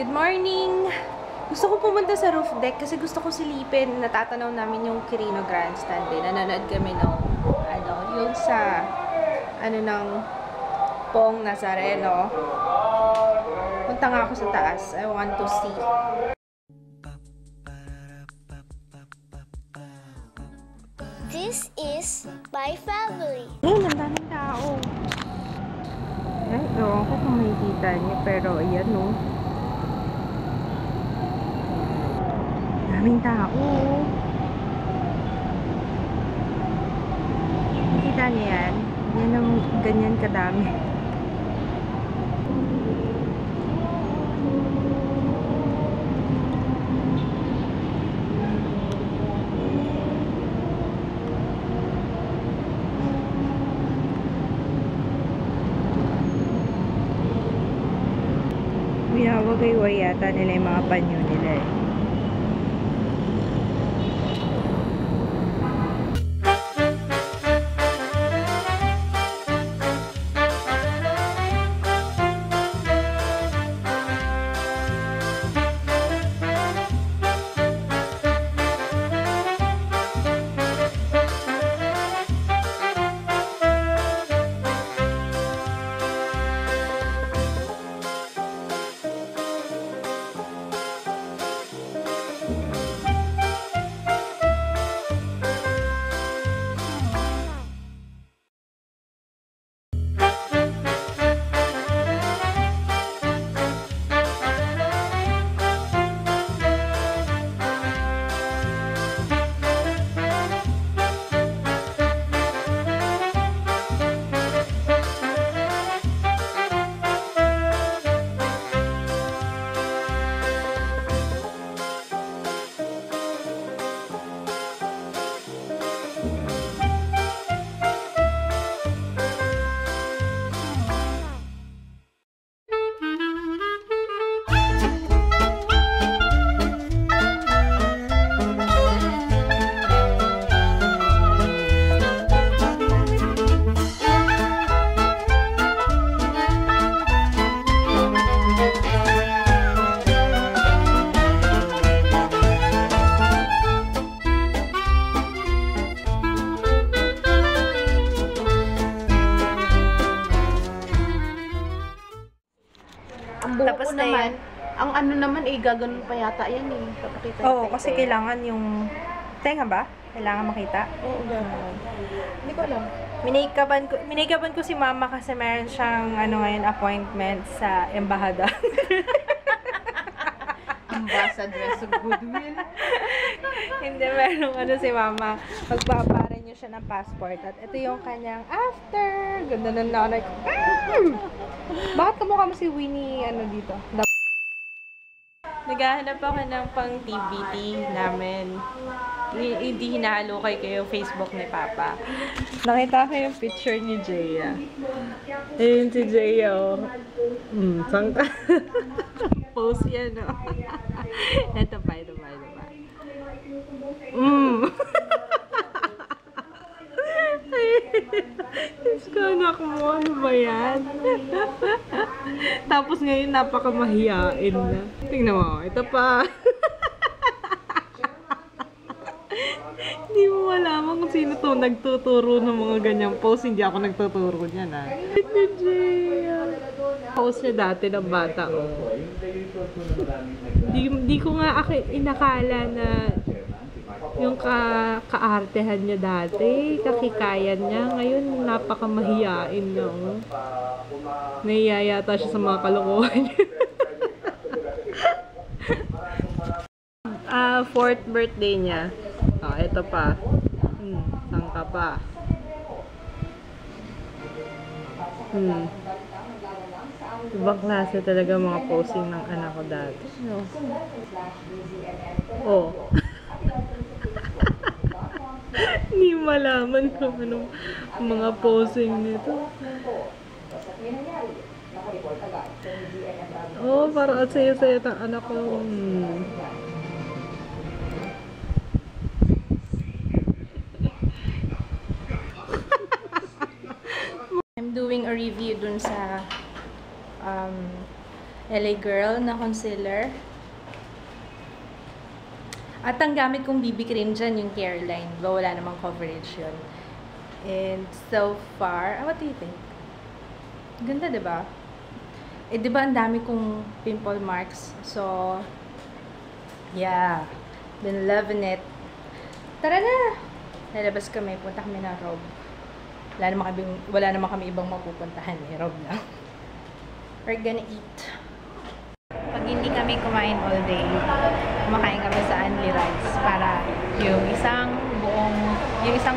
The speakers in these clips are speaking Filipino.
Good morning! Gusto ko pumunta sa roof deck kasi gusto ko silipin. Natatanaw namin yung Quirino Grandstand din. Nanonood kami ng, yung sa, ng Pong Nazareno. Punta nga ako sa taas. I want to see. This is my family. Ang daming tao. Ay, ewan ko kung makikita niyo, pero ayan, no. Daming tao. Nakita niyo yan? Yan ang ganyan kadami. Binawagay yata nila yung mga panyo nila eh. Tapos na naman, ang ano naman gaganon pa yata yan eh. Papakita Oo, kasi kailangan yung tenga ba? Kailangan makita. Oo, gano'n. Hindi ko alam. Minikaban ko si mama kasi meron siyang ngayon appointment sa embahada. Ambassador of Goodwill. Hindi, meron si mama. Magpapare niyo siya ng passport. At ito yung kanyang after. Ganda ng nanay ko. Bakit kamukha mo si Winnie dito? Naghahanap ako ng pang TBT namin. Hindi hinahalukay ko yung Facebook ni Papa. Nakita ko yung picture ni Jaya. Ayun si Jaya, oh. Saan ka? Post yan, oh. Ito pa. Diyos ko, anak mo, ano ba yan? Tapos ngayon, napakamahiyain na. Tingnan mo, ito pa. Hindi mo malaman kung sino to nagtuturo ng mga ganyang post. Hindi ako nagtuturo niyan, ha. Post niya dati ng bata, oh. Di ko nga inakala na yung kaartehan niya dati, kakikayan niya. Ngayon, napakamahiyain niya, oh. Nahiya yata siya sa mga kalokohan niya. 4th birthday niya. Ito pa. Saan ka pa? Ibang klase talaga mga posing ng anak ko dati. Oh. Hindi malaman kung anong mga posing nito. Oh, parang at saya-saya ng anak ko. I'm doing a review dun sa LA Girl na concealer. At ang gamit kong BB cream dyan, yung Careline. Diba, wala namang coverage yun. And so far, what do you think? Ganda, diba? Eh, diba ang dami kong pimple marks? So, yeah. Been loving it. Tara na! Lalabas kami, punta kami na Rob. Wala naman kami ibang mapupuntahan eh, Rob lang. We're gonna eat. Pag hindi kami kumain all day, kumakain kami sa Only Rice para yung isang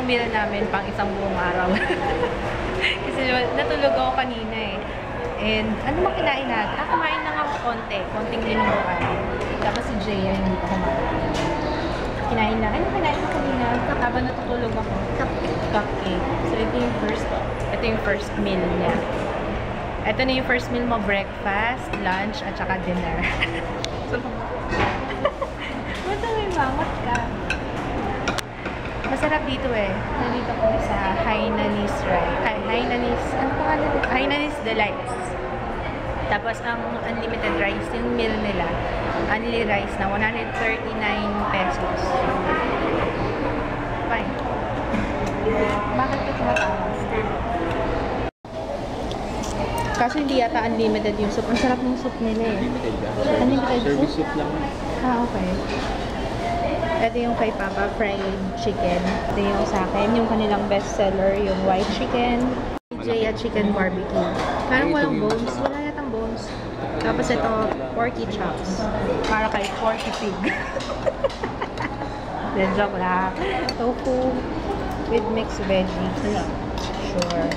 meal namin pang isang buong araw. Kasi natulog ako kanina eh. And ano ba kinain natin? Kumain na nga ako konting linuruan. Tapos si Jaya hindi pa kumain. Kinain na. Ano kinain ko kanina? Habang natutulog ako. Cupcake. So ito yung first meal niya. Ito na yung first meal mo, breakfast, lunch, at saka dinner. So, ba't may mangot ka? Masarap dito eh. Nandito ko sa Hainanese Rice. Hainanese Delights. Tapos, ang unlimited rice, yung meal nila, only rice na 139 pesos. Fine. Bakit ka tumatawa? Kaso hindi yata unlimited yung soup. Ang sarap ng soup nila eh. Unlimited ba? Unlimited Service soup? soup lang. Okay. Ito yung kay Papa, fried chicken. Ito yung sa akin, yung kanilang bestseller, yung white chicken. Jaya chicken barbecue. Parang walang bones. Wala yatang bones. Tapos ito, porky chops. Para kay porky pig. Then joke lang. Tofu with mixed veggies. Sure.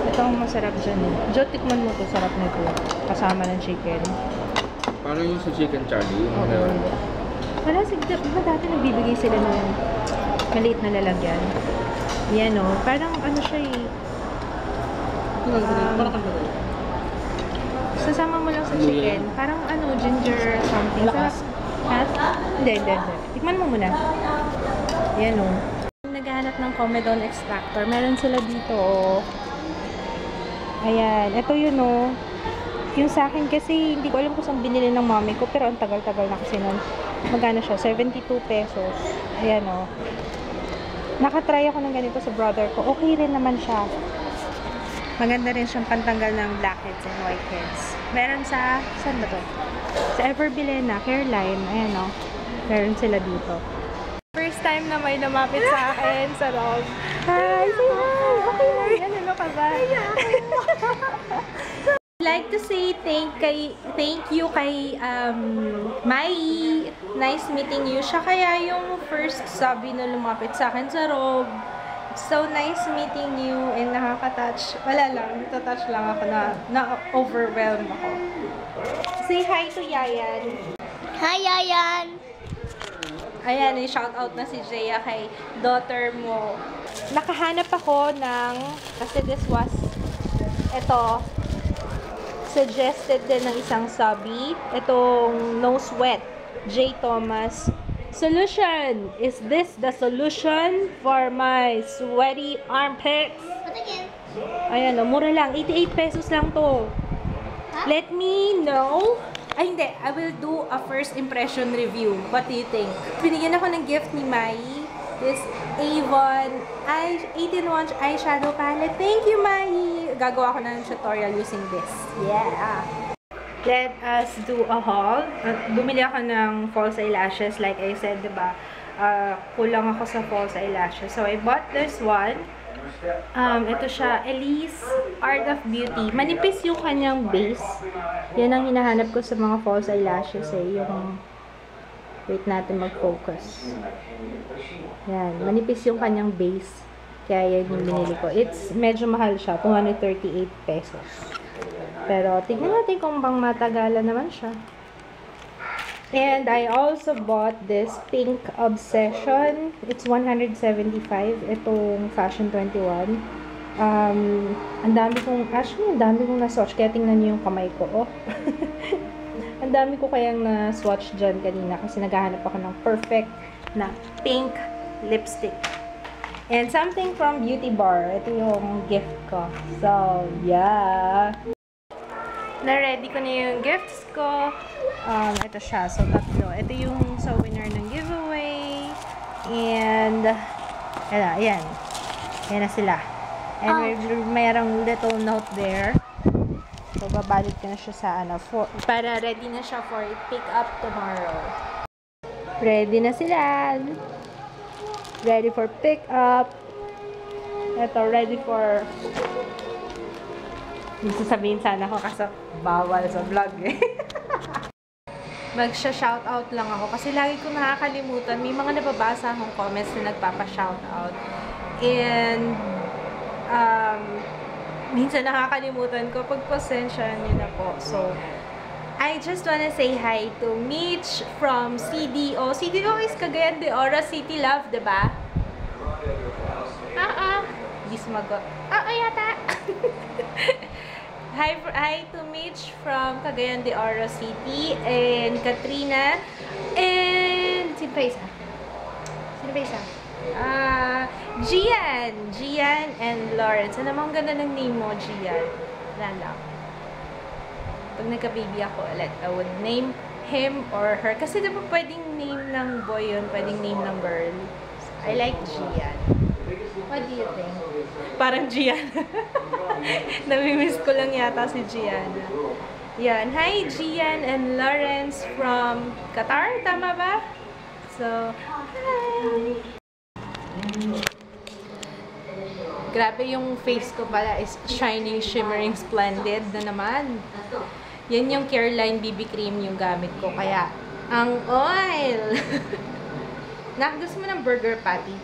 Ito ang masarap dyan eh. Jo, tikman mo to. Sarap nito. Kasama ng chicken. Paano yung sa chicken Charlie? Yung Wala, diba dati nagbibigay sila ng maliit na lalagyan. Yan o. Parang ano siya eh. Sasama mo lang sa chicken. Parang ano, ginger something. Lakas. Hindi. Tikman mo muna. Yan o. Naghahanap ng Comedone extractor. Meron sila dito o. Ayan. Ito yun o. Yung sa akin kasi, hindi ko alam kung saan binili ng mommy ko. Pero ang tagal-tagal na kasi nun. Magkano siya? 72 pesos. Ayan o. Nakatry ako ng ganito sa brother ko. Okay rin naman siya. Maganda rin siyang pantanggal ng blackheads and whiteheads. Meron sa, saan ba to? Sa Everbilena, Careline. Ayan o. Meron sila dito. First time na may lumapit sa akin sa Rob. Hi! Say hi! Okay lang. Ano ka ba? I'd like to say thank you kay Mai. Nice meeting you. Siya kaya yung first sabi na lumapit sa akin sa Rob. So nice meeting you and nakaka-touch. Wala lang, natouch lang ako na-overwhelm ako. Say hi to Yayan. Hi, Yayan. Ayan, shout-out na si Jaya kay daughter mo. Nakahanap ako ng, kasi this was, ito, suggested din ng isang subby. Itong No Sweat, J. Thomas. Solution! Is this the solution for my sweaty armpits? Ayan, mura lang. 88 pesos lang to. Let me know. Ay, hindi. I will do a first impression review. What do you think? Binigyan ako ng gift ni Mai. This Avon 18-inch eyeshadow palette. Thank you, Mai! Gagawa ko ng tutorial using this. Yeah! Let us do a haul. Bumili ako ng false eyelashes. Like I said, diba? Kulang ako sa false eyelashes. So, I bought this one. Ito siya, Elise Art of Beauty. Manipis yung kanyang base. Yan ang hinahanap ko sa mga false eyelashes eh. Yung, wait natin mag-focus. Yan, manipis yung kanyang base. Kaya yan yung binili ko. It's medyo mahal siya, 238 pesos. Pero tignan natin kung bang matagalan naman siya. And I also bought this Pink Obsession. It's 175. Itong Fashion 21. Ang dami kong na-swatch. Kaya tingnan niyo yung kamay ko. Oh. Ang dami ko kayang na-swatch dyan kanina. Kasi naghahanap ako ng perfect na pink lipstick. And something from Beauty Bar. Ito yung gift ko. So, yeah. Na-ready ko na yung gifts ko. Ito siya. So, tatlo. Ito yung sa winner ng giveaway. And, ayan. Ayan na sila. And mayroong little note there. So, babalot ko na siya sa para ready na siya for pick up tomorrow. Ready na sila. Ready for pick up. Ito, ready for... Sasabihin sana ako kasi bawal sa vlog eh. Magsha-shoutout lang ako kasi lagi ko nakakalimutan. May mga nababasa akong comments na nagpapa-shoutout. And, minsan nakakalimutan ko. Pagpasensya niyo na po. So, I just wanna say hi to Mitch from CDO. CDO is Cagayan de Oro City Love, diba? Di sumagot. Yata. Hi to Mitch from Cagayan de Oro City and Katrina and sino pa isa? Gian and Lawrence. Ano namang ganda ng name mo, Gian? Wala lang. Pag nagka-baby ako ulit, I would name him or her. Kasi diba pwedeng name ng boy yun, pwedeng name ng girl. I like Gian. What do you think? Parang Gian. Namimiss ko lang yata si Gian. Yan. Hi, Gian and Lawrence from Qatar. Tama ba? So, hi! Grabe yung face ko pala is shining, shimmering, splendid na naman. Yan yung Careline BB Cream yung gamit ko. Kaya, ang oil! Gusto mo ng burger patty?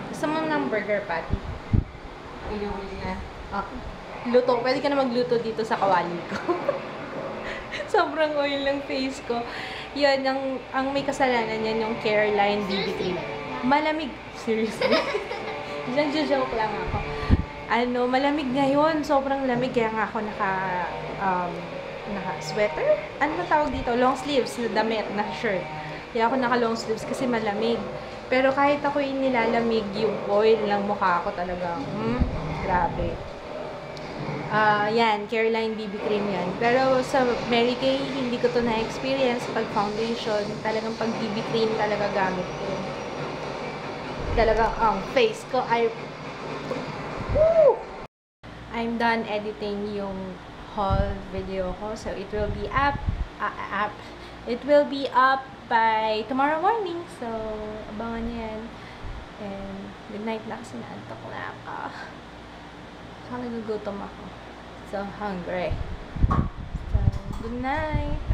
Gusto mo ng burger patty? Luto. Pwede ka na magluto dito sa kawali ko. Sobrang oil ng face ko. Yun, ang may kasalanan yan yung Careline BB Cream. Malamig. Seriously. Joke lang ako. Malamig ngayon. Sobrang lamig. Kaya nga ako naka-sweater? Ano ba tawag dito? Long sleeves na damit, na shirt. Kaya ako naka-long sleeves kasi malamig. Pero kahit ako yung nilalamig, yung oil ng mukha ko talaga. Grabe. Yan, Careline BB Cream yan. Pero sa Mary Kay, hindi ko to na-experience pag foundation. Talagang pag BB Cream talaga gamit ko. Talagang ang face ko ay... Woo! I'm done editing yung haul video ko. So, it will be up. It will be up by tomorrow morning. So, abangan niyo yan. And, good night na kasi naantok na ako. Saka nagugutom ako. So, hungry. So, good night.